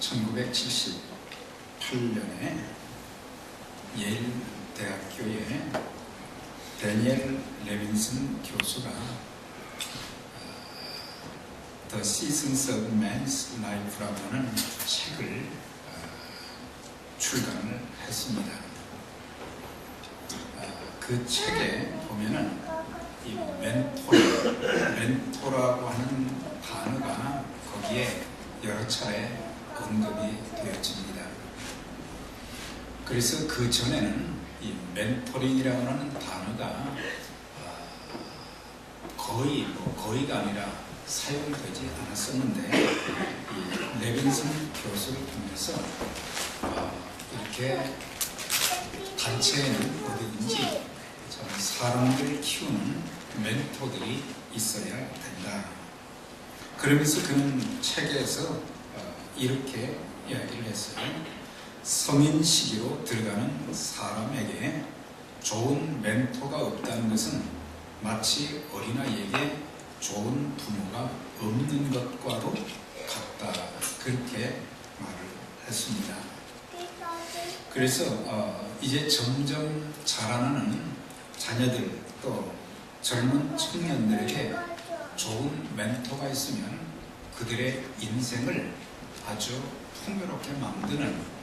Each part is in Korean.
1978년에 예일 대학교에 데니엘 레빈슨 교수가 The Seasons of Man's Life라고 하는 책을 출간을 했습니다. 그 책에 보면은 이 멘토라고 하는 단어가 거기에 여러 차례 언급이 되어집니다. 그래서 그 전에는 이 멘토링이라고 하는 단어가 거의가 아니라 사용되지 않았었는데 이 레빈슨 교수를 통해서 이렇게 단체에는 어디든지 사람들을 키우는 멘토들이 있어야 된다. 그러면서 그는 책에서 이렇게 이야기를 했어요. 성인 시기로 들어가는 사람에게 좋은 멘토가 없다는 것은 마치 어린아이에게 좋은 부모가 없는 것과도 같다. 그렇게 말을 했습니다. 그래서 이제 점점 자라나는 자녀들 또 젊은 청년들에게 좋은 멘토가 있으면 그들의 인생을 아주 풍요롭게 만드는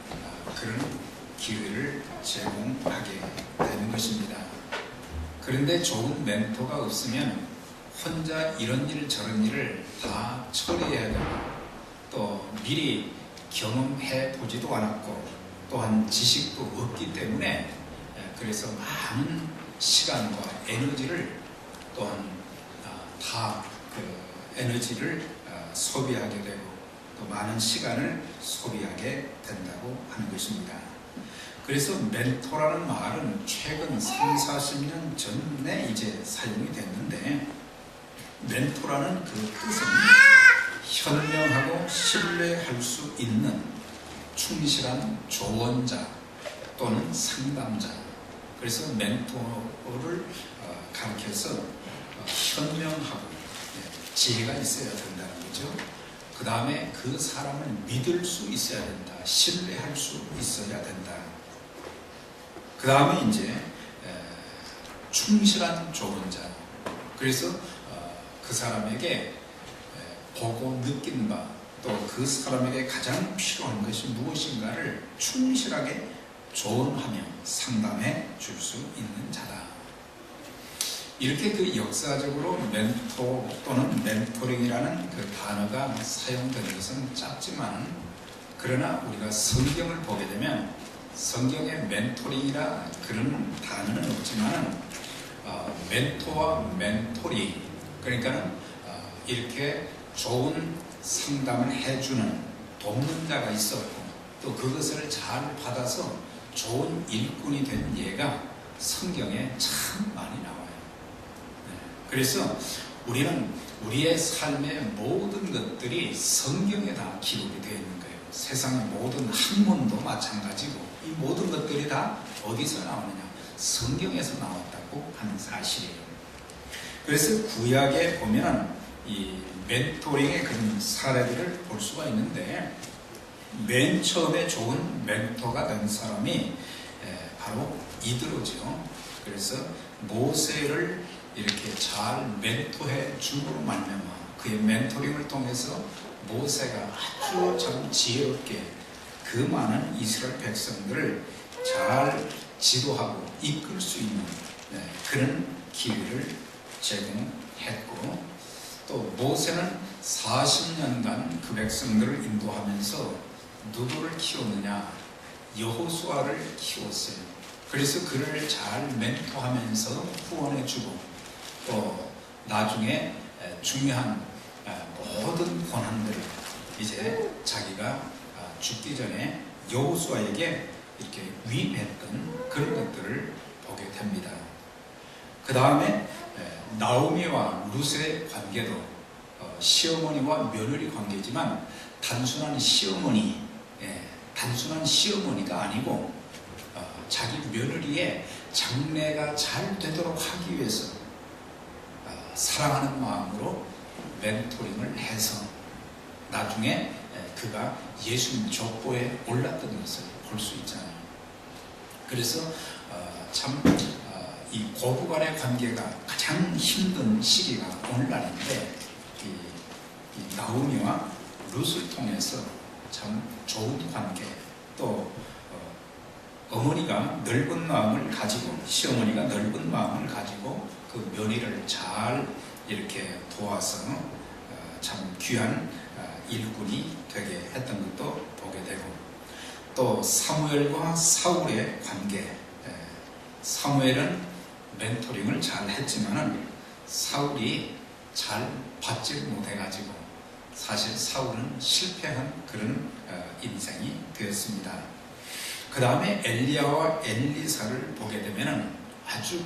그런 기회를 제공하게 되는 것입니다. 그런데 좋은 멘토가 없으면 혼자 이런 일 저런 일을 다 처리해야 되고 또 미리 경험해 보지도 않았고 또한 지식도 없기 때문에 그래서 많은 시간과 에너지를 또한 다 그 에너지를 소비하게 되고 또 많은 시간을 소비하게 된다고 하는 것입니다. 그래서 멘토라는 말은 최근 30-40년 전에 이제 사용이 됐는데 멘토라는 그 뜻은 현명하고 신뢰할 수 있는 충실한 조언자 또는 상담자. 그래서 멘토를 가르쳐서 현명하고 지혜가 있어야 된다는 거죠. 그 다음에 그 사람을 믿을 수 있어야 된다. 신뢰할 수 있어야 된다. 그 다음에 이제 충실한 조언자. 그래서 그 사람에게 보고 느낀 바 또 그 사람에게 가장 필요한 것이 무엇인가를 충실하게 조언하며 상담해 줄 수 있는 자다. 이렇게 그 역사적으로 멘토 또는 멘토링이라는 그 단어가 사용된 것은 짧지만 그러나 우리가 성경을 보게 되면 성경에 멘토링이라 그런 단어는 없지만 멘토와 멘토리 그러니까는 이렇게 좋은 상담을 해주는 돕는 자가 있었고 또 그것을 잘 받아서 좋은 일꾼이 된 예가 성경에 참 많이 나와요. 그래서 우리는 우리의 삶의 모든 것들이 성경에 다 기록이 되어 있는 거예요. 세상의 모든 학문도 마찬가지고 이 모든 것들이 다 어디서 나오느냐? 성경에서 나왔다고 하는 사실이에요. 그래서 구약에 보면 이 멘토링의 그런 사례들을 볼 수가 있는데 맨 처음에 좋은 멘토가 된 사람이 바로 이드로죠. 그래서 모세를 이렇게 잘 멘토해 주고 말미암아 그의 멘토링을 통해서 모세가 아주 참 지혜롭게 그 많은 이스라엘 백성들을 잘 지도하고 이끌 수 있는 그런 기회를 제공했고 또 모세는 40년간 그 백성들을 인도하면서 누구를 키웠느냐? 여호수아를 키웠어요. 그래서 그를 잘 멘토하면서 후원해주고 또 나중에 중요한 모든 권한들을 이제 자기가 죽기 전에 여호수아에게 이렇게 위임했던 그런 것들을 보게 됩니다. 그 다음에 나오미와 룻의 관계도 시어머니와 며느리 관계지만 단순한 시어머니가 아니고 자기 며느리의 장래가 잘 되도록 하기 위해서 사랑하는 마음으로 멘토링을 해서 나중에 그가 예수님 족보에 올랐던 것을 볼 수 있잖아요. 그래서 이 고부 간의 관계가 가장 힘든 시기가 오늘날인데 이 나오미와 룻을 통해서 참 좋은 관계, 또 어머니가 넓은 마음을 가지고, 시어머니가 넓은 마음을 가지고 그 며느리를 잘 이렇게 도와서 참 귀한 일꾼이 되게 했던 것도 보게 되고, 또 사무엘과 사울의 관계, 사무엘은 멘토링을 잘 했지만은 사울이 잘 받지 못해가지고 사실 사울은 실패한 그런 인생이 되었습니다. 그 다음에 엘리야와 엘리사를 보게 되면은 아주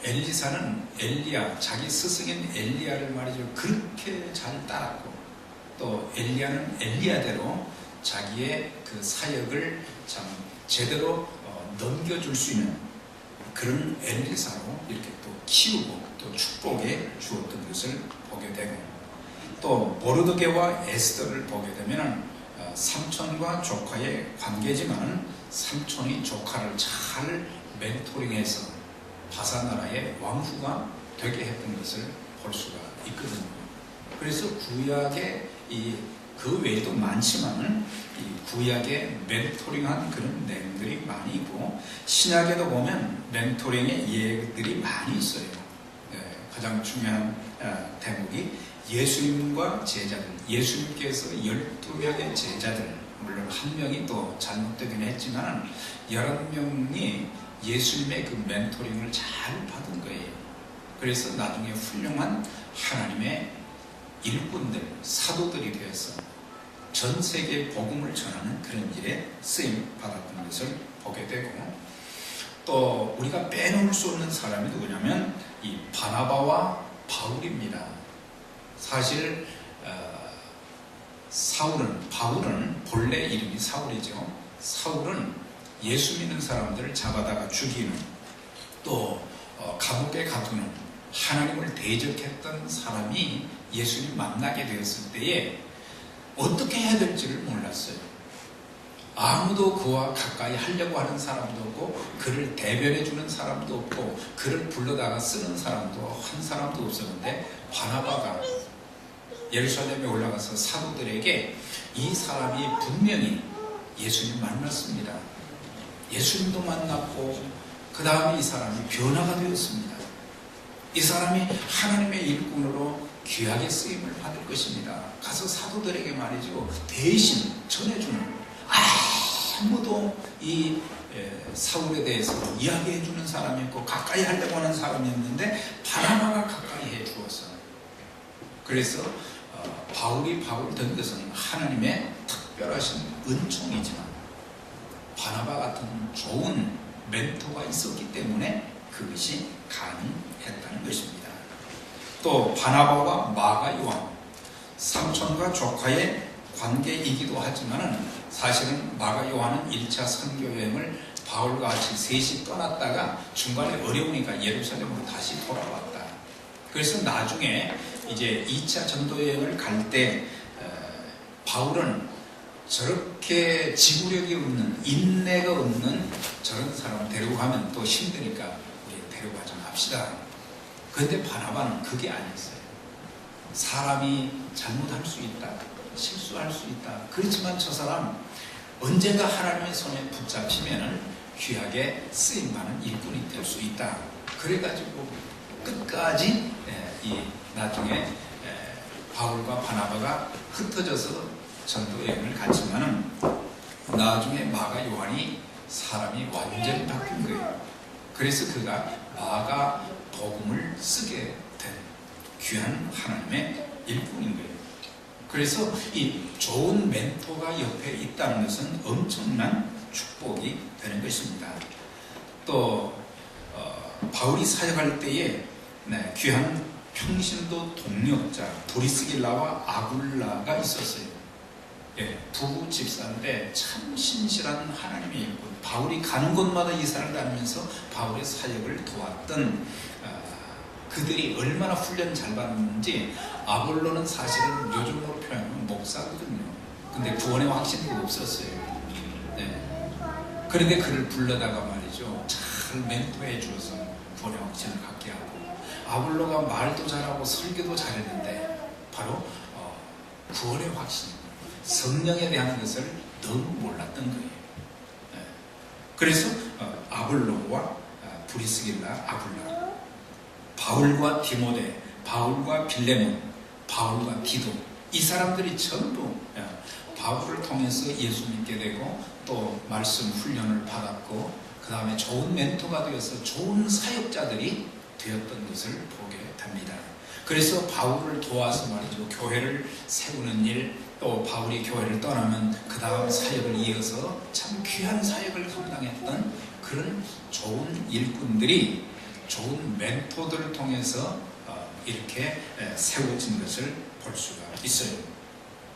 엘리사는 엘리야, 자기 스승인 엘리야를 말이죠, 그렇게 잘 따랐고, 또 엘리야는 엘리야대로 자기의 그 사역을 참 제대로 넘겨줄 수 있는 그런 엘리사로 이렇게 또 키우고 또 축복해 주었던 것을 보게 되고, 또 모르드게와 에스더를 보게 되면 삼촌과 조카의 관계지만 삼촌이 조카를 잘 멘토링해서 바사나라의 왕후가 되게 했던 것을 볼 수가 있거든요. 그래서 구약의 그 외에도 많지만 이 구약에 멘토링한 그런 내용들이 많이 있고, 신약에도 보면 멘토링의 예들이 많이 있어요. 가장 중요한 대목이 예수님과 제자들, 예수님께서 12명의 제자들, 물론 한 명이 또 잘못되긴 했지만 11명이 예수님의 그 멘토링을 잘 받은 거예요. 그래서 나중에 훌륭한 하나님의 일꾼들, 사도들이 되어서 전 세계에 복음을 전하는 그런 일에 쓰임 받았던 것을 보게 되고, 또 우리가 빼놓을 수 없는 사람이 누구냐면 이 바나바와 바울입니다. 사실 바울은 본래 이름이 사울이죠. 사울은 예수 믿는 사람들을 잡아다가 죽이는, 또 감옥에 가두는, 하나님을 대적했던 사람이 예수님 만나게 되었을 때에 어떻게 해야 될지를 몰랐어요. 아무도 그와 가까이 하려고 하는 사람도 없고, 그를 대변해 주는 사람도 없고, 그를 불러다가 쓰는 사람도 한 사람도 없었는데, 바나바가 예루살렘에 올라가서 사도들에게 이 사람이 분명히 예수님 만났습니다. 예수님도 만났고, 그 다음에 이 사람이 변화가 되었습니다. 이 사람이 하나님의 일꾼으로 귀하게 쓰임을 받을 것입니다. 가서 사도들에게 말이죠, 대신 전해주는, 아무도 이 사울에 대해서 이야기해주는 사람이 없고 가까이 하려고 하는 사람이었는데 바나바가 가까이 해주었어요. 그래서 바울이 바울 된 것은 하나님의 특별하신 은총이지만 바나바 같은 좋은 멘토가 있었기 때문에 그것이 가능했다는 것입니다. 또 바나바와 마가 요한, 삼촌과 조카의 관계이기도 하지만 사실은 마가 요한은 1차 선교여행을 바울과 같이 셋이 떠났다가 중간에 어려우니까 예루살렘으로 다시 돌아왔다. 그래서 나중에 이제 2차 전도여행을 갈 때 바울은 저렇게 지구력이 없는, 인내가 없는 저런 사람을 데리고 가면 또 힘드니까 우리 데려가지 맙시다. 그런데 바나바는 그게 아니었어요. 사람이 잘못할 수 있다, 실수할 수 있다. 그렇지만 저 사람 언젠가 하나님의 손에 붙잡히면 귀하게 쓰임받는 일꾼이 될 수 있다. 그래가지고 끝까지 나중에 바울과 바나바가 흩어져서 전도여행을 갔지만은 나중에 마가 요한이 사람이 완전히 바뀐 거예요. 그래서 그가 마가 복음을 쓰게 된 귀한 하나님의 일꾼인 거예요. 그래서 이 좋은 멘토가 옆에 있다는 것은 엄청난 축복이 되는 것입니다. 또 바울이 사역할 때에 귀한 평신도 동력자 브리스길라와 아굴라가 있었어요. 두 집사인데 참 신실한 하나님의 일꾼, 바울이 가는 곳마다 이사를 다니면서 바울의 사역을 도왔던 그들이 얼마나 훈련 잘 받는지. 아볼로는 사실은 요즘으로 표현하면 목사거든요. 근데 구원의 확신도 없었어요. 네. 그런데 그를 불러다가 말이죠, 잘 멘토해 주어서 구원의 확신을 갖게 하고, 아볼로가 말도 잘하고 설교도 잘했는데 바로 구원의 확신, 성령에 대한 것을 너무 몰랐던 거예요. 네. 그래서 아볼로와 브리스길라, 아굴라, 바울과 디모데, 바울과 빌레몬, 바울과 디도, 이 사람들이 전부 바울을 통해서 예수 믿게 되고 또 말씀 훈련을 받았고, 그 다음에 좋은 멘토가 되어서 좋은 사역자들이 되었던 것을 보게 됩니다. 그래서 바울을 도와서 말이죠, 교회를 세우는 일, 또 바울이 교회를 떠나면 그 다음 사역을 이어서 참 귀한 사역을 감당했던 그런 좋은 일꾼들이 좋은 멘토들을 통해서 이렇게 세워진 것을 볼 수가 있어요.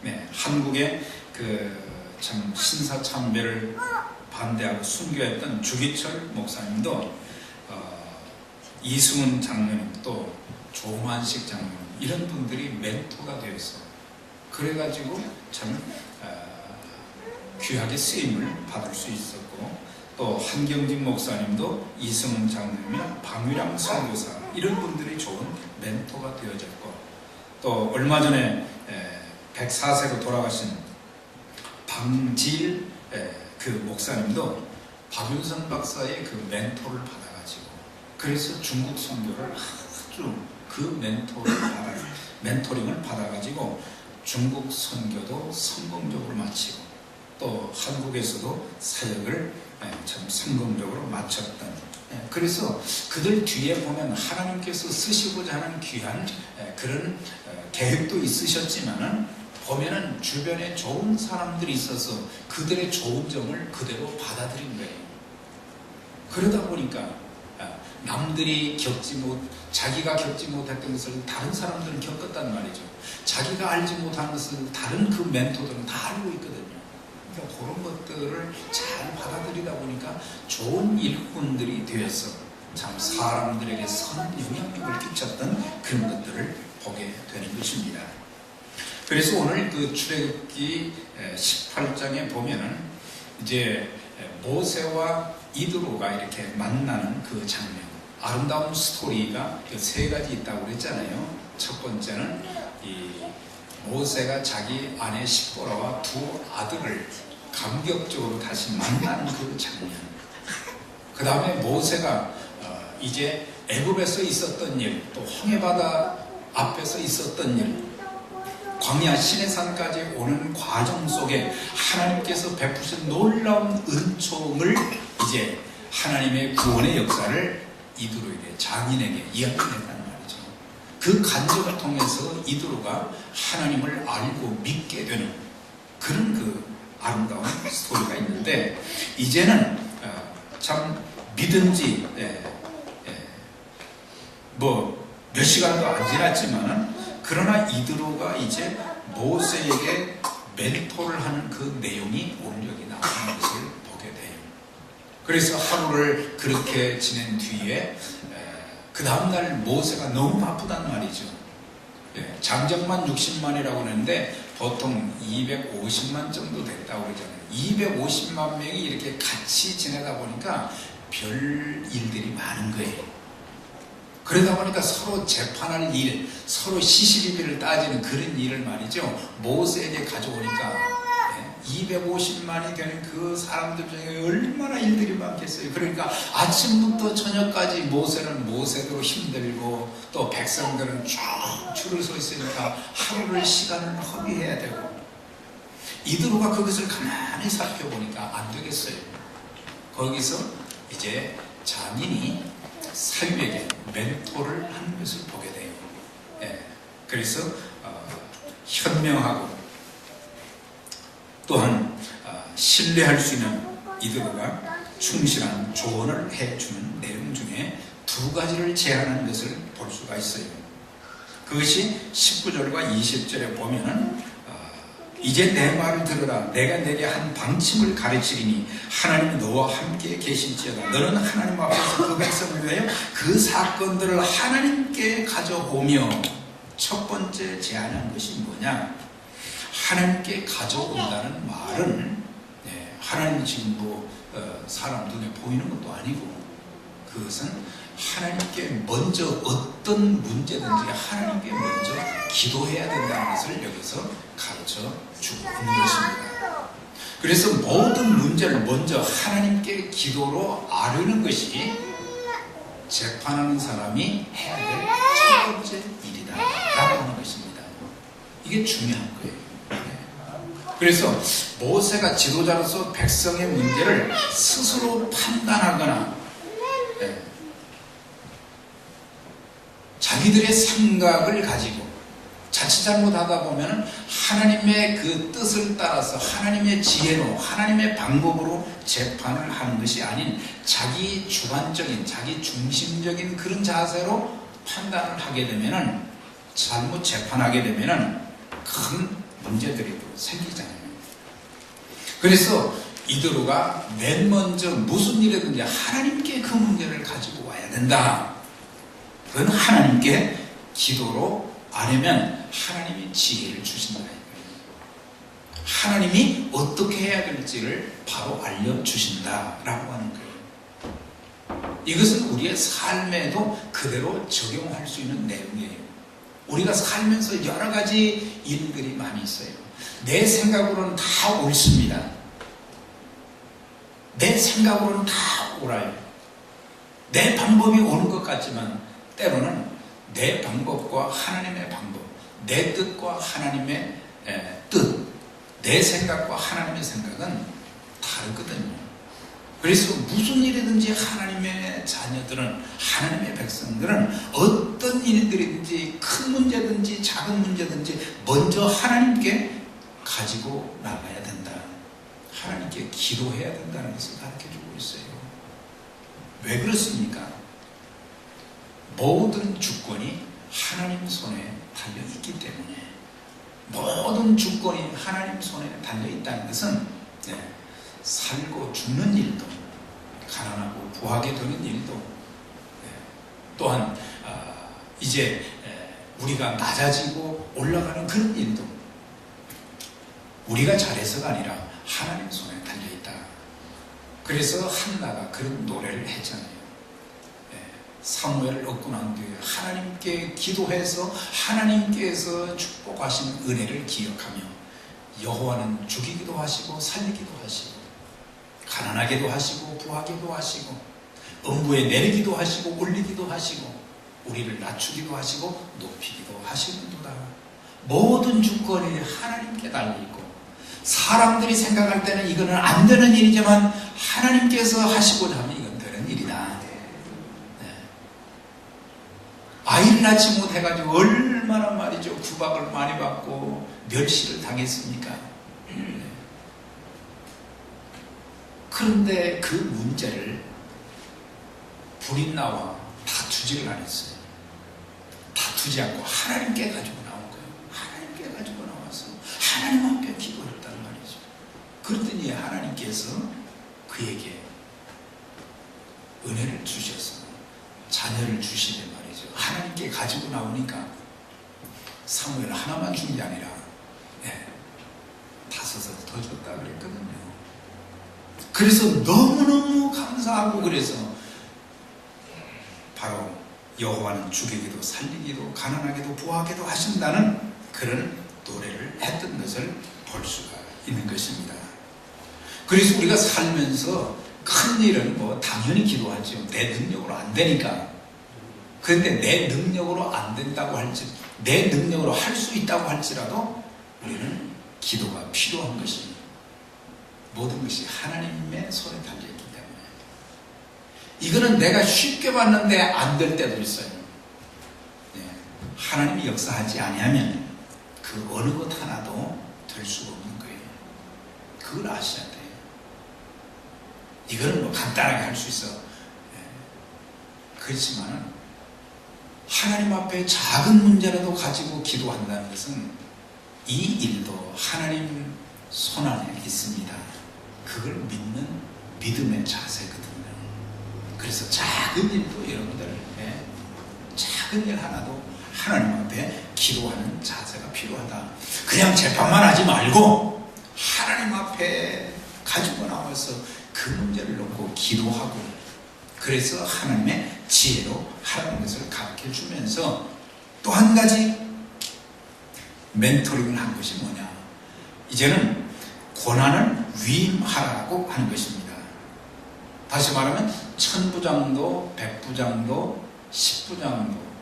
네, 한국의 참 신사참배를 반대하고 순교했던 주기철 목사님도 이승훈 장로님, 또 조만식 장로님, 이런 분들이 멘토가 되어서 그래가지고 참 귀하게 쓰임을 받을 수 있었고, 또 한경진 목사님도 이승훈 장로님이나 방위랑 선교사, 이런 분들이 좋은 멘토가 되어졌고, 또 얼마 전에 104세로 돌아가신 방지일 그 목사님도 박윤선 박사의 그 멘토를 받아가지고, 그래서 중국 선교를 아주 그 멘토링을 받아가지고 중국 선교도 성공적으로 마치고, 또 한국에서도 사역을 참 성공적으로 마쳤던, 그래서 그들 뒤에 보면 하나님께서 쓰시고자 하는 귀한 그런 계획도 있으셨지만은, 보면은 주변에 좋은 사람들이 있어서 그들의 좋은 점을 그대로 받아들인 거예요. 그러다 보니까 자기가 겪지 못했던 것을 다른 사람들은 겪었단 말이죠. 자기가 알지 못한 것을 다른 그 멘토들은 다 알고 있거든요. 그러니까 그런 것들을 잘 받아들이다 보니까 좋은 일꾼들이 되어서 참 사람들에게 선 영향력을 끼쳤던 그런 것들을 보게 되는 것입니다. 그래서 오늘 그 출애굽기 18장에 보면은 이제 모세와 이드로가 이렇게 만나는 그 장면, 아름다운 스토리가 세 가지 있다고 그랬잖아요. 첫 번째는 이 모세가 자기 아내 십보라와 두 아들을 감격적으로 다시 만나는 그 장면. 그 다음에 모세가 이제 애굽에서 있었던 일, 또 홍해바다 앞에서 있었던 일, 광야 시내산까지 오는 과정 속에 하나님께서 베푸신 놀라운 은총을, 이제 하나님의 구원의 역사를 이드로에게, 장인에게 이야기했다는 말이죠. 그 간증을 통해서 이드로가 하나님을 알고 믿게 되는 그런 그 아름다운 스토리가 있는데, 이제는 참 믿은 지 몇 시간도 안 지났지만, 그러나 이드로가 이제 모세에게 멘토를 하는 그 내용이 오늘 여기 나오는 것을 보게 돼요. 그래서 하루를 그렇게 지낸 뒤에 그 다음날 모세가 너무 바쁘단 말이죠. 장정만 60만이라고 하는데 보통 250만 정도 됐다고 그러잖아요. 250만 명이 이렇게 같이 지내다 보니까 별 일들이 많은 거예요. 그러다 보니까 서로 재판할 일, 서로 시시비비를 따지는 그런 일을 말이죠, 모세에게 가져오니까 250만이 되는 그 사람들 중에 얼마나 일들이 많겠어요. 그러니까 아침부터 저녁까지 모세는 모세대로 힘들고, 또 백성들은 쭉 줄을 서 있으니까 하루를 시간을 허비해야 되고, 이드로가 그것을 가만히 살펴보니까 안 되겠어요. 거기서 이제 장인이 사유에게 멘토를 하는 것을 보게 돼요. 그래서 현명하고 또한 신뢰할 수 있는 이드로가 충실한 조언을 해주는 내용 중에 두 가지를 제안하는 것을 볼 수가 있어요. 그것이 19절과 20절에 보면은 이제 내 말을 들으라. 내가 내게 한 방침을 가르치리니 하나님이 너와 함께 계실지어다. 너는 하나님 앞에서 그 백성을 위하여 그 사건들을 하나님께 가져오며. 첫 번째 제안한 것이 뭐냐? 하나님께 가져온다는 말은 하나님이 지금 사람 눈에 보이는 것도 아니고, 그것은 하나님께 먼저 어떤 문제든지 하나님께 먼저 기도해야 된다는 것을 여기서 가르쳐 주고 있는 것입니다. 그래서 모든 문제를 먼저 하나님께 기도로 아뢰는 것이 재판하는 사람이 해야 될 첫 번째 일이다 라고 하는 것입니다. 이게 중요한 거예요. 그래서 모세가 지도자로서 백성의 문제를 스스로 판단하거나 자기들의 생각을 가지고 자칫 잘못하다 보면 하나님의 그 뜻을 따라서 하나님의 지혜로 하나님의 방법으로 재판을 하는 것이 아닌 자기 주관적인 자기 중심적인 그런 자세로 판단을 하게 되면 잘못 재판하게 되면 큰 문제들이 또 생기잖아요. 그래서 이드로가 맨 먼저 무슨 일이든지 하나님께 그 문제를 가지고 와야 된다. 그건 하나님께 기도로 아뢰면 하나님이 지혜를 주신다. 하나님이 어떻게 해야 될지를 바로 알려주신다라고 하는 거예요. 이것은 우리의 삶에도 그대로 적용할 수 있는 내용이에요. 우리가 살면서 여러 가지 일들이 많이 있어요. 내 생각으로는 다 옳습니다. 내 생각으로는 다 옳아요. 내 방법이 옳은 것 같지만 때로는 내 방법과 하나님의 방법, 내 뜻과 하나님의 뜻, 내 생각과 하나님의 생각은 다르거든요. 그래서 무슨 일이든지 하나님의 자녀들은, 하나님의 백성들은 어떤 일들이든지 큰 문제든지 작은 문제든지 먼저 하나님께 가지고 나가야 된다. 하나님께 기도해야 된다는 것을 가르쳐주고 있어요. 왜 그렇습니까? 모든 주권이 하나님 손에 달려있기 때문에, 모든 주권이 하나님 손에 달려있다는 것은 살고 죽는 일도, 가난하고 부하게 되는 일도, 또한 이제 우리가 낮아지고 올라가는 그런 일도 우리가 잘해서가 아니라 하나님 손에 달려있다. 그래서 한나가 그런 노래를 했잖아요. 사무엘을 얻고 난 뒤에 하나님께 기도해서 하나님께서 축복하신 은혜를 기억하며 여호와는 죽이기도 하시고 살리기도 하시고 가난하게도 하시고 부하게도 하시고 음부에 내리기도 하시고 올리기도 하시고 우리를 낮추기도 하시고 높이기도 하시는도다. 모든 주권이 하나님께 달려있고, 사람들이 생각할 때는 이거는 안 되는 일이지만 하나님께서 하시고자 하면 이건 되는 일이다. 아이를 낳지 못해가지고 얼마나 말이죠, 구박을 많이 받고 멸시를 당했습니까? 그런데 그 문제를 불인나와 다투지를 안 했어요. 다투지 않고 하나님께 가지고 나온 거예요. 하나님께 가지고 나와서 하나님 앞에 기도했단 말이죠. 그랬더니 하나님께서 그에게 은혜를 주셔서 자녀를 주시는 말이죠. 하나님께 가지고 나오니까 사무엘 하나만 준 게 아니라 5을 더 줬다 그랬거든요. 그래서 너무너무 감사하고, 그래서 바로 여호와는 죽이기도 살리기도 가난하게도 부하게도 하신다는 그런 노래를 했던 것을 볼 수가 있는 것입니다. 그래서 우리가 살면서 큰 일은 당연히 기도하죠. 내 능력으로 안 되니까. 그런데 내 능력으로 안 된다고 할지, 내 능력으로 할 수 있다고 할지라도 우리는 기도가 필요한 것입니다. 모든 것이 하나님의 손에 달려있기 때문에. 이거는 내가 쉽게 봤는데 안 될 때도 있어요. 하나님이 역사하지 아니하면 그 어느 것 하나도 될 수가 없는 거예요. 그걸 아셔야 돼요. 이거는 간단하게 할 수 있어. 그렇지만 하나님 앞에 작은 문제라도 가지고 기도한다는 것은 이 일도 하나님 손 안에 있습니다. 그걸 믿는 믿음의 자세거든요. 그래서 작은 일도 여러분들 작은 일 하나도 하나님 앞에 기도하는 자세가 필요하다. 그냥 재판만 하지 말고 하나님 앞에 가지고 나와서 그 문제를 놓고 기도하고, 그래서 하나님의 지혜로 하라는 것을 가르쳐 주면서 또 한 가지 멘토링을 한 것이 뭐냐, 이제는 고난을 위임하라고 하는 것입니다. 다시 말하면 천부장도, 백부장도, 십부장도,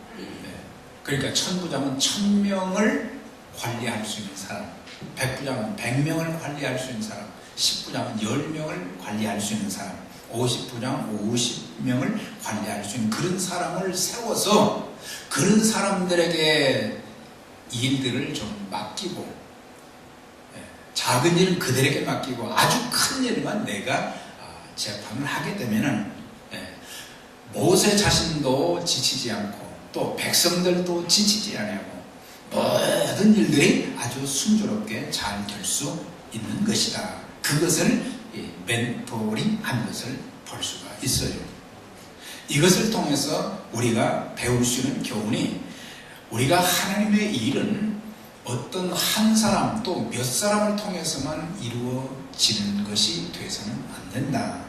그러니까 천부장은 1000명을 관리할 수 있는 사람, 백부장은 100명을 관리할 수 있는 사람, 십부장은 10명을 관리할 수 있는 사람, 50부장은 50명을 관리할 수 있는 그런 사람을 세워서 그런 사람들에게 일들을 좀 맡기고, 작은 일은 그들에게 맡기고 아주 큰 일만 내가 재판을 하게 되면은 모세 자신도 지치지 않고 또 백성들도 지치지 않고 모든 일들이 아주 순조롭게 잘 될 수 있는 것이다. 그것을 멘토링 한 것을 볼 수가 있어요. 이것을 통해서 우리가 배울 수 있는 교훈이, 우리가 하나님의 일은 어떤 한 사람 또 몇 사람을 통해서만 이루어지는 것이 돼서는 안 된다.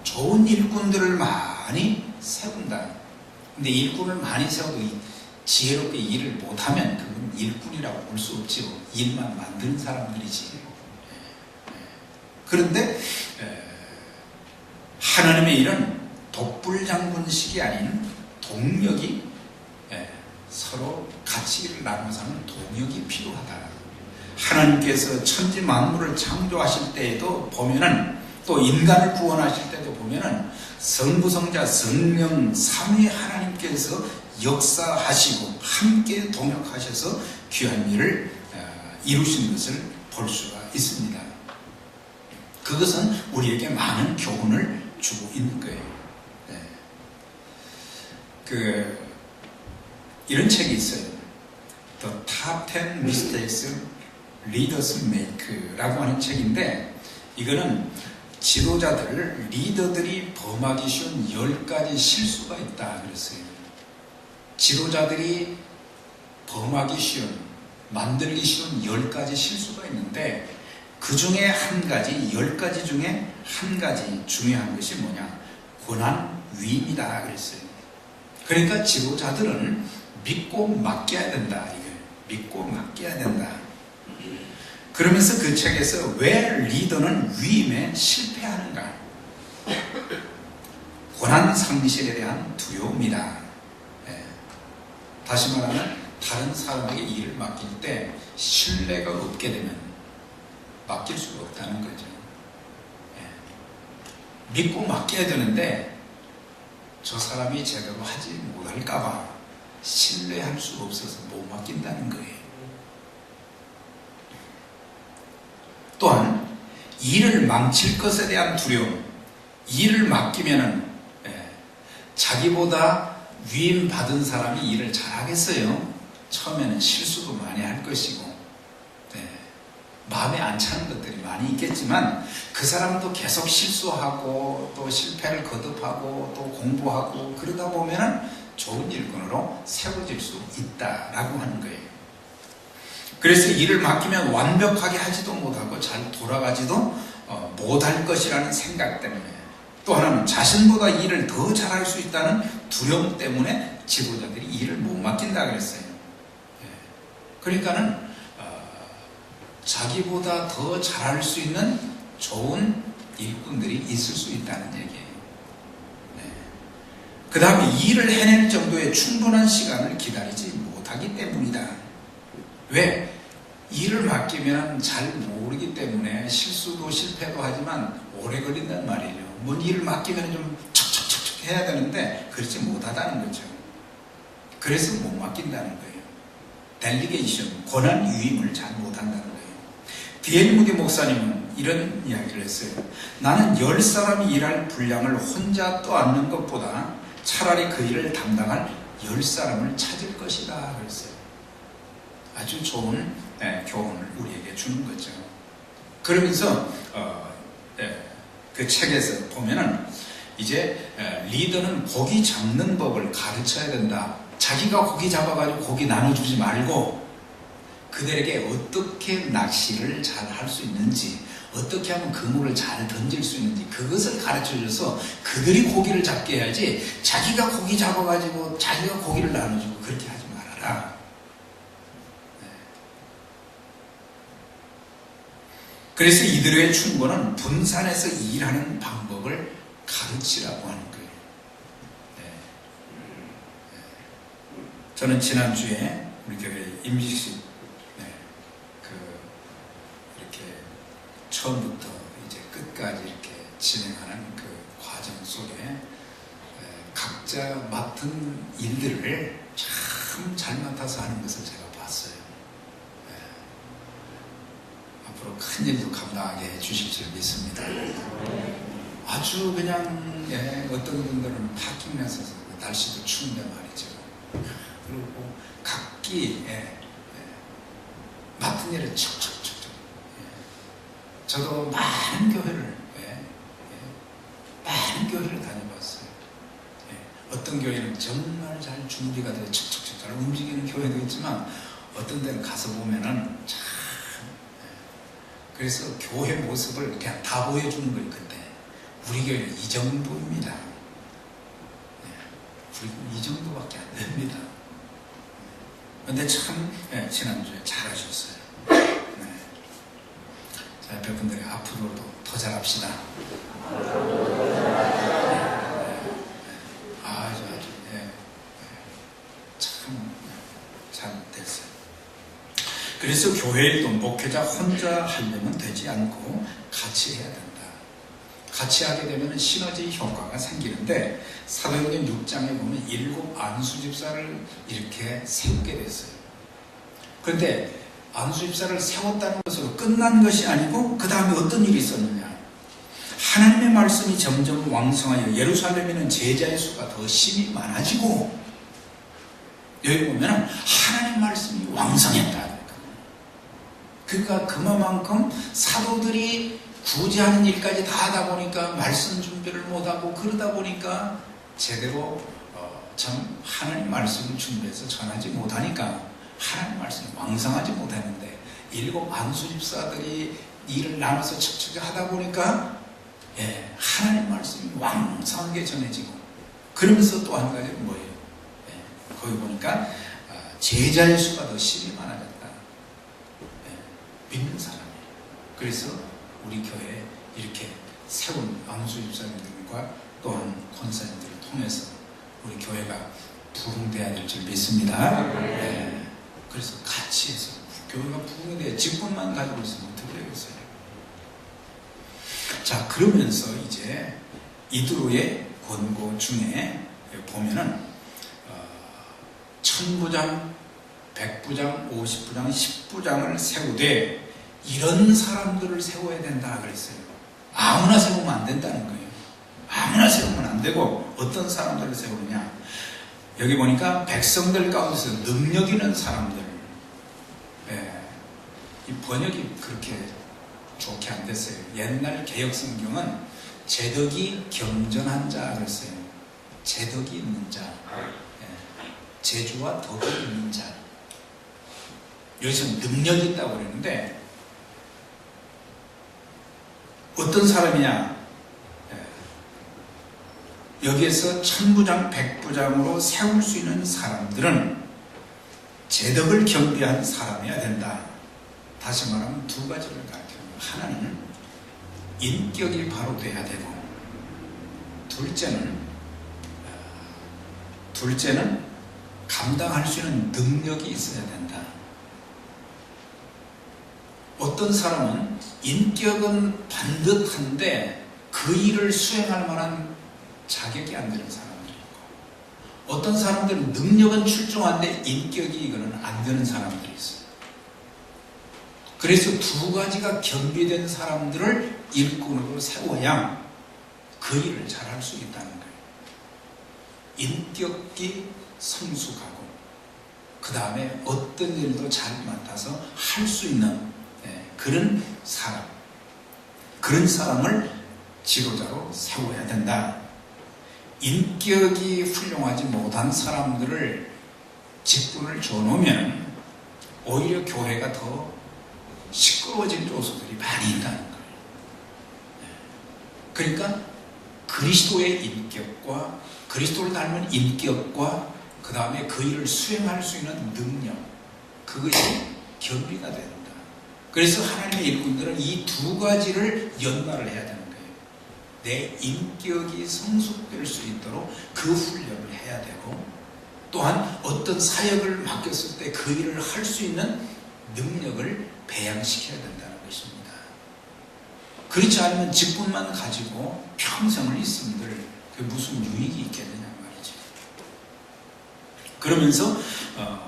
좋은 일꾼들을 많이 세운다. 근데 일꾼을 많이 세워도 지혜롭게 일을 못하면 그건 일꾼이라고 볼 수 없지요. 일만 만드는 사람들이지. 그런데 하나님의 일은 독불장군식이 아닌 동력이, 서로 같이 일을 나누면서 하는 동력이 필요하다. 하나님께서 천지 만물을 창조하실 때에도 보면은, 또 인간을 구원하실 때도 보면은 성부성자 성령 삼위 하나님께서 역사하시고 함께 동역하셔서 귀한 일을 이루신 것을 볼 수가 있습니다. 그것은 우리에게 많은 교훈을 주고 있는 거예요. 이런 책이 있어요. The Top 10 Mistakes Leaders Make 라고 하는 책인데, 이거는 지도자들, 리더들이 범하기 쉬운 10가지 실수가 있다 그랬어요. 지도자들이 범하기 쉬운, 만들기 쉬운 10가지 실수가 있는데, 그 중에 한 가지, 10가지 중에 한 가지 중요한 것이 뭐냐? 고난 위임이다 그랬어요. 그러니까 지도자들은 믿고 맡겨야 된다. 믿고 맡겨야 된다. 그러면서 그 책에서 왜 리더는 위임에 실패하는가? 고난 상실에 대한 두려움이다. 다시 말하면 다른 사람에게 일을 맡길 때 신뢰가 없게 되면 맡길 수가 없다는 거죠. 믿고 맡겨야 되는데 저 사람이 제대로 하지 못할까봐 신뢰할 수 없어서 못 맡긴다는 거예요. 또한 일을 망칠 것에 대한 두려움. 일을 맡기면은 자기보다 위임 받은 사람이 일을 잘하겠어요. 처음에는 실수도 많이 할 것이고, 마음에 안 차는 것들이 많이 있겠지만 그 사람도 계속 실수하고 또 실패를 거듭하고 또 공부하고 그러다 보면은 좋은 일꾼으로 세워질 수 있다라고 하는 거예요. 그래서 일을 맡기면 완벽하게 하지도 못하고 잘 돌아가지도 못할 것이라는 생각 때문에, 또 하나는 자신보다 일을 더 잘할 수 있다는 두려움 때문에 지도자들이 일을 못 맡긴다 그랬어요. 그러니까는 자기보다 더 잘할 수 있는 좋은 일꾼들이 있을 수 있다는 얘기예요. 그 다음에 일을 해낼 정도의 충분한 시간을 기다리지 못하기 때문이다. 왜? 일을 맡기면 잘 모르기 때문에 실수도 실패도 하지만 오래 걸린단 말이에요. 뭔 일을 맡기면 좀 척척척척 해야 되는데 그렇지 못하다는 거죠. 그래서 못 맡긴다는 거예요. 델리게이션, 권한 유임을 잘 못한다는 거예요. D.L. 무디 목사님은 이런 이야기를 했어요. 나는 10사람이 일할 분량을 혼자 떠안는 것보다 차라리 그 일을 담당할 10사람을 찾을 것이다 그랬어요. 아주 좋은 교훈을 우리에게 주는 거죠. 그러면서 그 책에서 보면은 이제 리더는 고기 잡는 법을 가르쳐야 된다. 자기가 고기 잡아가지고 고기 나눠주지 말고 그들에게 어떻게 낚시를 잘 할 수 있는지, 어떻게 하면 그물을 잘 던질 수 있는지 그것을 가르쳐줘서 그들이 고기를 잡게 해야지, 자기가 고기 잡아가지고 자기가 고기를 나눠주고 그렇게 하지 말아라. 그래서 이들의 충고는 분산해서 일하는 방법을 가르치라고 하는 거예요. 저는 지난주에 우리 교회 임직식 이렇게 처음부터 이제 끝까지 이렇게 진행하는 그 과정 속에 각자 맡은 일들을 참 잘 맡아서 하는 것을 제가 봤어요. 앞으로 큰 일도 감당하게 해주실 줄 믿습니다. 아주 그냥 어떤 분들은 파킹에 서서 날씨도 추운데 말이죠. 그리고 각기 맡은 일을 척척척척. 저도 많은 교회를 다녀봤어요. 어떤 교회는 정말 잘 준비가 되어 척척척 잘 움직이는 교회도 있지만 어떤 데는 가서 보면은 참 그래서 교회 모습을 그냥 다 보여주는 거예요. 근데 우리 교회는 이 정도입니다. 이 정도밖에 안 됩니다. 근데 참 지난주에 잘하셨어요. 자, 옆에 분들이 앞으로도 더 잘합시다. 아주 참 잘 됐어요. 그래서 교회일도 목회자 혼자 하려면 되지 않고 같이 해야 된다. 같이 하게 되면 시너지 효과가 생기는데, 사도행전 6장에 보면 7 안수집사를 이렇게 세우게 됐어요. 그런데 안수집사를 세웠다는 것으로 끝난 것이 아니고 그 다음에 어떤 일이 있었느냐. 하나님의 말씀이 점점 왕성하여 예루살렘에는 제자의 수가 더 심히 많아지고, 여기 보면 하나님의 말씀이 왕성했다. 그러니까 그만큼 사도들이 굳이 하는 일까지 다 하다 보니까 말씀 준비를 못하고, 그러다 보니까 제대로 참 하나님 말씀을 준비해서 전하지 못하니까 하나님 말씀이 왕성하지 못했는데, 7 안수집사들이 일을 나눠서 척척 하다 보니까 하나님 말씀이 왕성하게 전해지고, 그러면서 또 한 가지는 뭐예요? 거기 보니까 제자의 수가 더 심히 많아졌다. 믿는 사람이. 그래서 우리 교회에 이렇게 세운 안수집사님들과 또한 권사님들을 통해서 우리 교회가 부흥돼야 될 줄 믿습니다. 그래서 같이 해서 교회가 부흥돼야 직분만 가지고 있으면 어떻게 되겠어요? 자, 그러면서 이제 이드로의 권고 중에 보면은 1000부장, 100부장, 50부장, 10부장을 세우되 이런 사람들을 세워야 된다 그랬어요. 아무나 세우면 안 된다는 거예요. 아무나 세우면 안 되고 어떤 사람들을 세우느냐. 여기 보니까 백성들 가운데서 능력 있는 사람들. 이 번역이 그렇게 좋게 안 됐어요. 옛날 개혁성경은 재덕이 겸전한 자 그랬어요. 재덕이 있는 자. 재주와 덕이 있는 자. 여기서 능력이 있다고 그러는데 어떤 사람이냐? 여기에서 1000부장, 100부장으로 세울 수 있는 사람들은 재덕을 겸비한 사람이어야 된다. 다시 말하면 두 가지를 가르쳐요. 하나는 인격이 바로 돼야 되고, 둘째는 감당할 수 있는 능력이 있어야 된다. 어떤 사람은 인격은 반듯한데 그 일을 수행할 만한 자격이 안 되는 사람들이 있고, 어떤 사람들은 능력은 출중한데 인격이 이거는 안 되는 사람들이 있어요. 그래서 두 가지가 겸비된 사람들을 일꾼으로 세워야 그 일을 잘할 수 있다는 거예요. 인격이 성숙하고 그 다음에 어떤 일도 잘 맡아서 할 수 있는 그런 사람, 그런 사람을 지도자로 세워야 된다. 인격이 훌륭하지 못한 사람들을 직분을 줘놓으면 오히려 교회가 더 시끄러워질 요소들이 많이 있다는 거예요. 그러니까 그리스도의 인격과 그리스도를 닮은 인격과 그 다음에 그 일을 수행할 수 있는 능력, 그것이 겸비가 된다. 그래서 하나님의 일꾼들은 이 두 가지를 연말을 해야 되는 거예요. 내 인격이 성숙될 수 있도록 그 훈련을 해야 되고, 또한 어떤 사역을 맡겼을 때 그 일을 할 수 있는 능력을 배양시켜야 된다는 것입니다. 그렇지 않으면 직분만 가지고 평생을 있음들 그게 무슨 유익이 있겠느냐 말이죠. 그러면서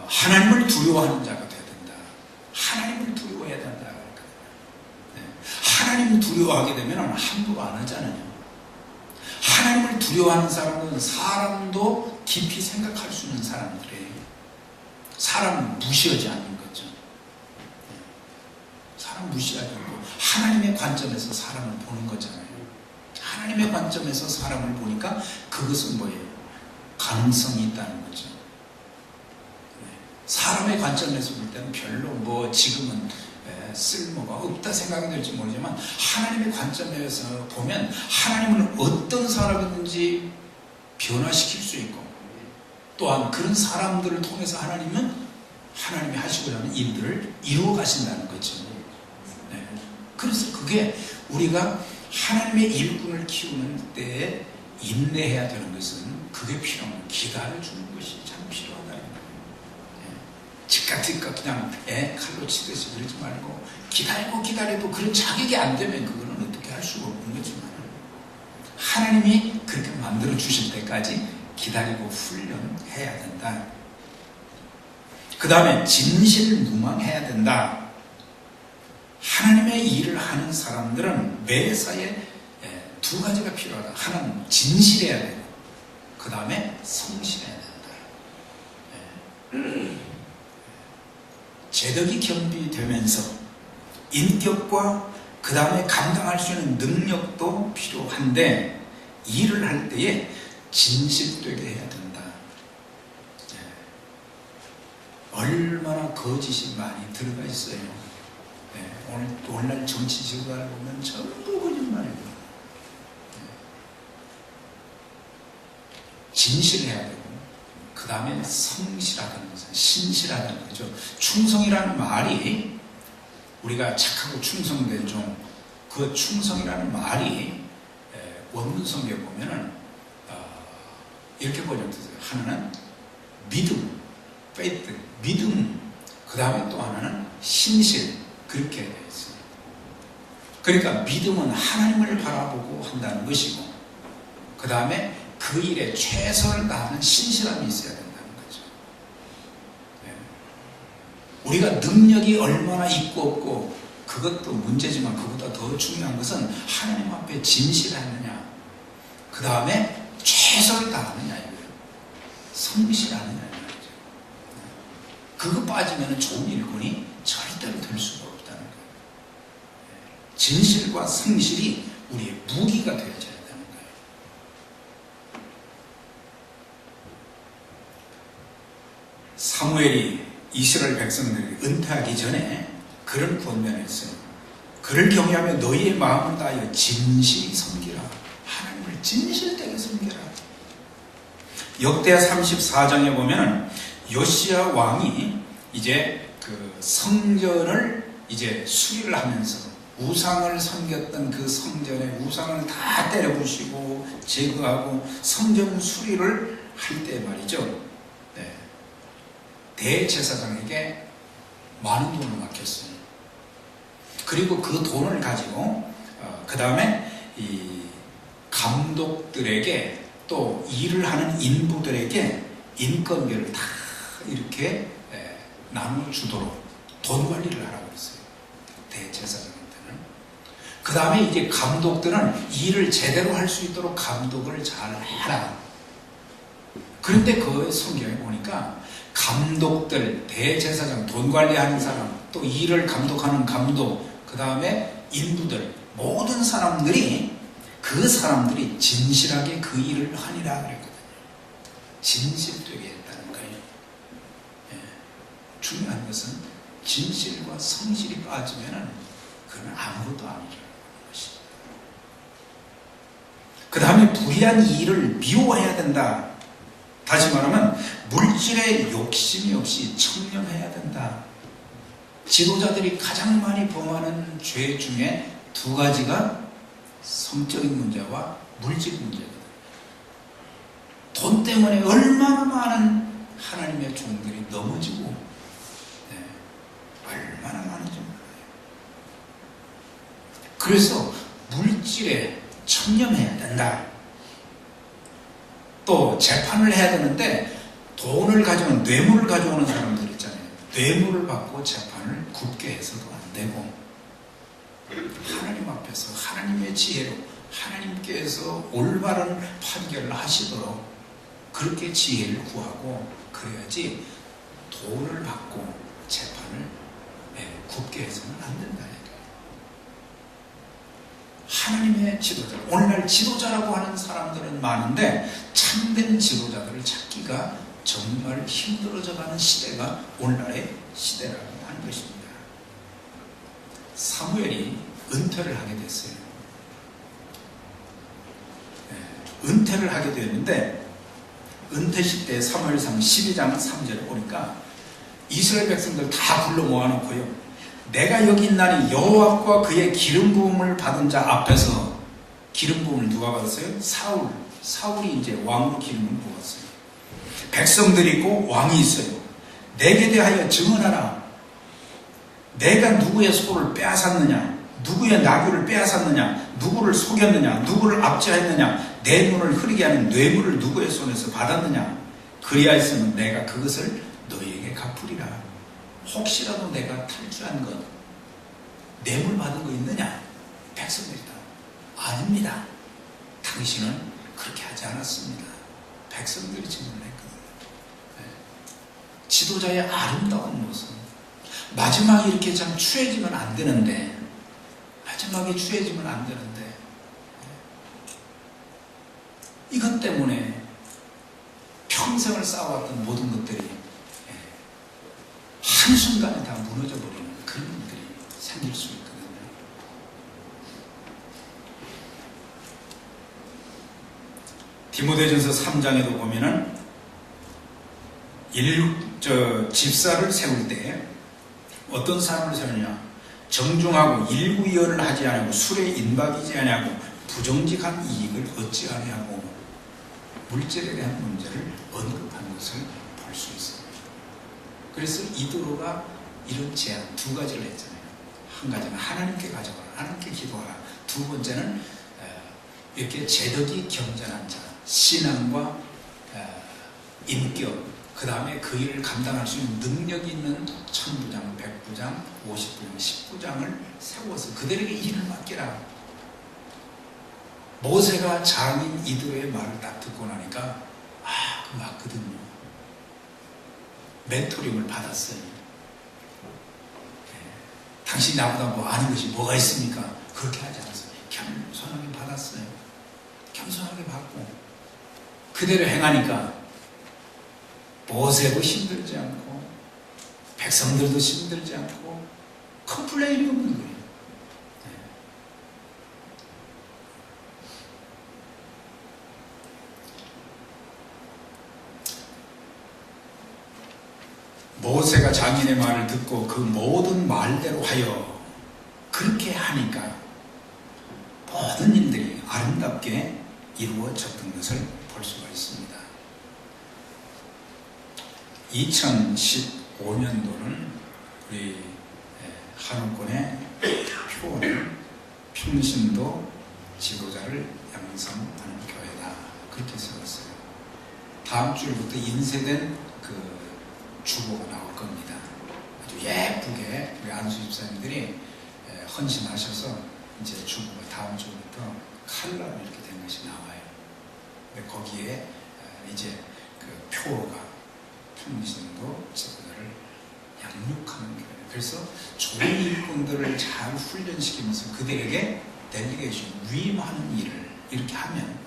하나님을 두려워하는 자가 돼야 된다. 하나님을 두려워해야 된다. 하나님을 두려워하게 되면 함부로 안 하잖아요. 하나님을 두려워하는 사람은 사람도 깊이 생각할 수 있는 사람들이에요. 사람을 무시하지 않는 거죠. 사람 무시하지 않고 하나님의 관점에서 사람을 보는 거잖아요. 하나님의 관점에서 사람을 보니까 그것은 뭐예요? 가능성이 있다는 거죠. 사람의 관점에서 볼 때는 별로 뭐 지금은 쓸모가 없다 생각이 될지 모르지만 하나님의 관점에서 보면 하나님은 어떤 사람이든지 변화시킬 수 있고, 또한 그런 사람들을 통해서 하나님은 하나님이 하시고자 하는 일들을 이루어 가신다는 거죠. 그래서 그게 우리가 하나님의 일꾼을 키우는 때에 인내해야 되는 것은 그게 필요한 거예요. 기다려주는 것이 참 필요하다는 거예요. 즉각 그냥 칼로 치듯이 그러지 말고 기다려도 그런 자격이 안 되면 그거는 어떻게 할 수가 없는 거지만 하나님이 그렇게 만들어 주실 때까지 기다리고 훈련해야 된다. 그 다음에 진실무망해야 된다. 하나님의 일을 하는 사람들은 매사에 두 가지가 필요하다. 하나는 진실해야 되고, 그 다음에 성실해야 된다. 제덕이 겸비되면서 인격과 그 다음에 감당할 수 있는 능력도 필요한데, 일을 할 때에 진실되게 해야 된다. 얼마나 거짓이 많이 들어가 있어요. 오늘날 정치 지도자를 보면 전부 거짓말이에요. 진실해야 되고, 그 다음에 성실하다는 거죠. 신실하다는 거죠. 충성이라는 말이, 우리가 착하고 충성된 종, 그 충성이라는 말이 원문 성경에 보면은 이렇게 번역되어요. 하나는 믿음, faith, 믿음, 그 다음에 또 하나는 신실, 그렇게 되어 있어요. 그러니까 믿음은 하나님을 바라보고 한다는 것이고, 그 다음에 그 일에 최선을 다하는 신실함이 있어야 된다는 거죠. 우리가 능력이 얼마나 있고 없고 그것도 문제지만 그보다 더 중요한 것은 하나님 앞에 진실하느냐, 그 다음에 최선을 다하느냐, 성실하느냐 이거죠. 그거 빠지면 좋은 일꾼이 절대로 될 수가 없다는 거예요. 진실과 성실이 우리의 무기가 되어져야 되는 거예요. 사무엘이 이스라엘 백성들이 은퇴하기 전에 그런 권면을 했어요. 그를 경외하며 너희의 마음을 다하여 진실히 섬기라. 하나님을 진실되게 섬기라. 역대하 34장에 보면 요시야 왕이 이제 그 성전을 이제 수리를 하면서 우상을 섬겼던 그 성전의 우상을 다 때려부시고 제거하고 성전 수리를 할 때 말이죠. 대제사장에게 많은 돈을 맡겼어요. 그리고 그 돈을 가지고 그 다음에 이 감독들에게 또 일을 하는 인부들에게 인건비를 다 이렇게 나눠주도록 돈 관리를 하라고 했어요. 대제사장한테는. 그 다음에 이제 감독들은 일을 제대로 할 수 있도록 감독을 잘 해라. 그런데 그 성경에 보니까 감독들, 대제사장, 돈 관리하는 사람, 또 일을 감독하는 감독, 그 다음에 인부들, 모든 사람들이 진실하게 그 일을 하니라 그랬거든요. 진실되게 했다는 거예요. 중요한 것은 진실과 성실이 빠지면은 그건 아무것도 아니라는 것입니다. 그 다음에 불의한 일을 미워해야 된다. 다시 말하면 물질에 욕심이 없이 청렴해야 된다. 지도자들이 가장 많이 범하는 죄 중에 두 가지가 성적인 문제와 물질 문제거든요. 돈 때문에 얼마나 많은 하나님의 종들이 넘어지고 얼마나 많은지 몰라요. 그래서 물질에 청렴해야 된다. 또 재판을 해야 되는데 돈을 가져오는 뇌물을 가져오는 사람들 있잖아요. 뇌물을 받고 재판을 굽게 해서도 안 되고 하나님 앞에서 하나님의 지혜로 하나님께서 올바른 판결을 하시도록 그렇게 지혜를 구하고 그래야지 돈을 받고 재판을 굽게 해서는 안 된다. 하나님의 지도자, 오늘날 지도자라고 하는 사람들은 많은데 참된 지도자들을 찾기가 정말 힘들어져가는 시대가 오늘날의 시대라고 하는 것입니다. 사무엘이 은퇴를 하게 됐어요. 은퇴를 하게 되었는데 은퇴식 때 사무엘상 12장 3절에 보니까 이스라엘 백성들 다 불러 모아놓고요. 내가 여기 있나니 여호와과 그의 기름 부음을 받은 자 앞에서 기름 부음을 누가 받았어요? 사울이 이제 왕으로 기름을 부었어요. 백성들이 있고 왕이 있어요. 내게 대하여 증언하라. 내가 누구의 소를 빼앗았느냐? 누구의 나귀를 빼앗았느냐? 누구를 속였느냐? 누구를 압제했느냐? 내 눈을 흐리게 하는 뇌물을 누구의 손에서 받았느냐? 그리하였으면 내가 그것을 너희에게 갚으리라. 혹시라도 내가 탈주한 것, 뇌물 받은 거 있느냐? 백성들이다. 아닙니다. 당신은 그렇게 하지 않았습니다. 백성들이 질문했거든요. 지도자의 아름다운 모습. 마지막에 이렇게 참 추해지면 안 되는데, 이것 때문에 평생을 쌓아왔던 모든 것들이 한순간에 다 무너져버리는 그런 일들이 생길 수 있거든요. 디모데전서 3장에도 보면은 집사를 세울 때 어떤 사람을 세우느냐? 정중하고 일구이언을 하지 않고 술에 인박이지 아니하고 부정직한 이익을 얻지 아니하고 물질에 대한 문제를 언급한 것을 볼 수 있습니다. 그래서 이도로가 이런 제안 두 가지를 했잖아요. 한 가지는 하나님께 가져가라, 하나님께 기도하라. 두 번째는 이렇게 재덕이 겸전한 자, 신앙과 인격, 그 다음에 그 일을 감당할 수 있는 능력이 있는 천부장, 백부장, 50부장, 10부장을 세워서 그들에게 일을 맡기라. 모세가 장인 이도의 말을 딱 듣고 나니까 그 맞거든요. 멘토링을 받았어요. 당신이 나보다 뭐 아는 것이 뭐가 있습니까? 그렇게 하지 않았어요. 겸손하게 받았어요. 겸손하게 받고 그대로 행하니까 모세도 힘들지 않고 백성들도 힘들지 않고 컴플레인이 없는 거예요. 모세가 장인의 말을 듣고 그 모든 말대로 하여 그렇게 하니까 모든 일들이 아름답게 이루어졌던 것을 볼 수가 있습니다. 2015년도는 우리 한옥권의 표어는 평신도 지도자를 양성하는 교회다. 그렇게 적었어요. 다음 주부터 인쇄된 그 주보가 나올 겁니다. 아주 예쁘게 우리 안수 집사님들이 헌신하셔서 이제 주보가 다음 주부터 칼라로 이렇게 된 것이 나와요. 근데 거기에 이제 그 표어가 평신도 지도자를 양육하는 교회. 그래서 좋은 일꾼들을 잘 훈련시키면서 그들에게 델리게이션, 위임하는 일을 이렇게 하면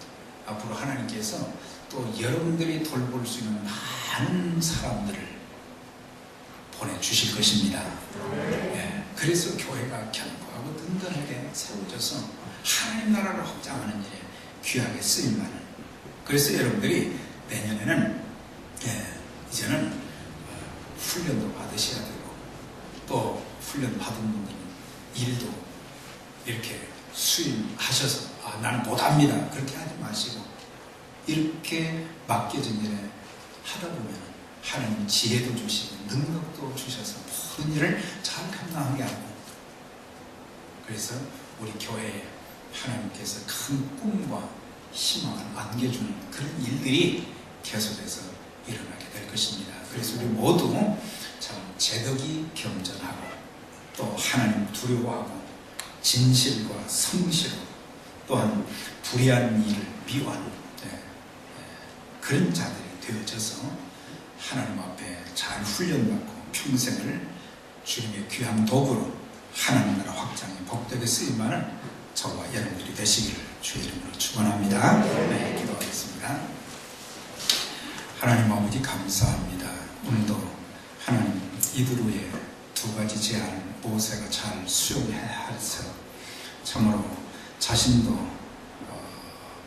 앞으로 하나님께서 또 여러분들이 돌볼 수 있는 많은 사람들을 보내주실 것입니다. 예, 그래서 교회가 견고하고 든든하게 세워져서 하나님 나라를 확장하는 일에 귀하게 쓰임받는, 그래서 여러분들이 내년에는 이제는 훈련도 받으셔야 되고, 또 훈련 받은 분들은 일도 이렇게 수임하셔서 나는 못합니다 그렇게 하지 마시고, 이렇게 맡겨진 일에 하다 보면 하나님 지혜도 주시고 능력도 주셔서 모든 일을 잘 감당하게 하고, 그래서 우리 교회에 하나님께서 큰 꿈과 희망을 안겨주는 그런 일들이 계속해서 일어나게 될 것입니다. 그래서 우리 모두 참 제덕이 겸손하고 또 하나님 두려워하고 진실과 성실로, 또한 불의한 일을 미워하는 그런 자들이 되어져서 하나님 앞에 잘 훈련받고 평생을 주님의 귀한 도구로 하나님 나라 확장에 복되게 쓰임받는 저와 여러분들이 되시기를 주의 이름으로 축원합니다. 네, 기도하겠습니다. 하나님 아버지 감사합니다. 오늘도 하나님 이드루의 두 가지 제안을 모세가 잘 수용해야 해서 참으로 자신도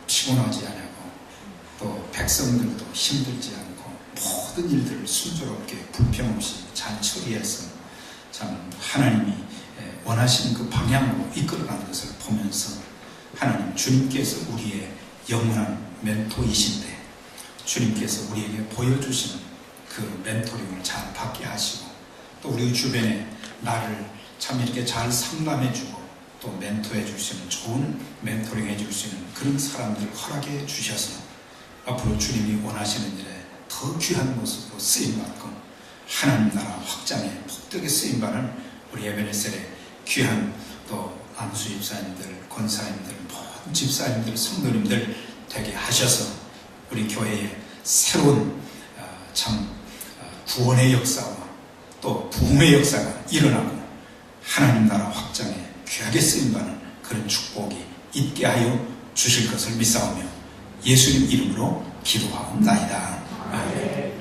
피곤하지 않고 또 백성들도 힘들지 않고 모든 일들을 순조롭게 불평 없이 잘 처리해서 참 하나님이 원하시는 그 방향으로 이끌어가는 것을 보면서 하나님 주님께서 우리의 영원한 멘토이신데 주님께서 우리에게 보여주시는 그 멘토링을 잘 받게 하시고, 또 우리 주변에 나를 참 이렇게 잘 상담해주고 또 멘토해 주시는, 좋은 멘토링 해줄 수 있는 그런 사람들을 허락해 주셔서 앞으로 주님이 원하시는 일에 더 귀한 모습으로 쓰임받고 하나님 나라 확장에 복되게 쓰임받는 우리 에베네셀의 귀한 또 안수 집사님들, 권사님들, 모든 집사님들, 성도님들 되게 하셔서 우리 교회에 새로운 참 구원의 역사와 또 부흥의 역사가 일어나고 하나님 나라 확장에 귀하게 쓰임받는 그런 축복이 있게 하여 주실 것을 믿사오며 예수님 이름으로 기도하옵나이다. 아멘.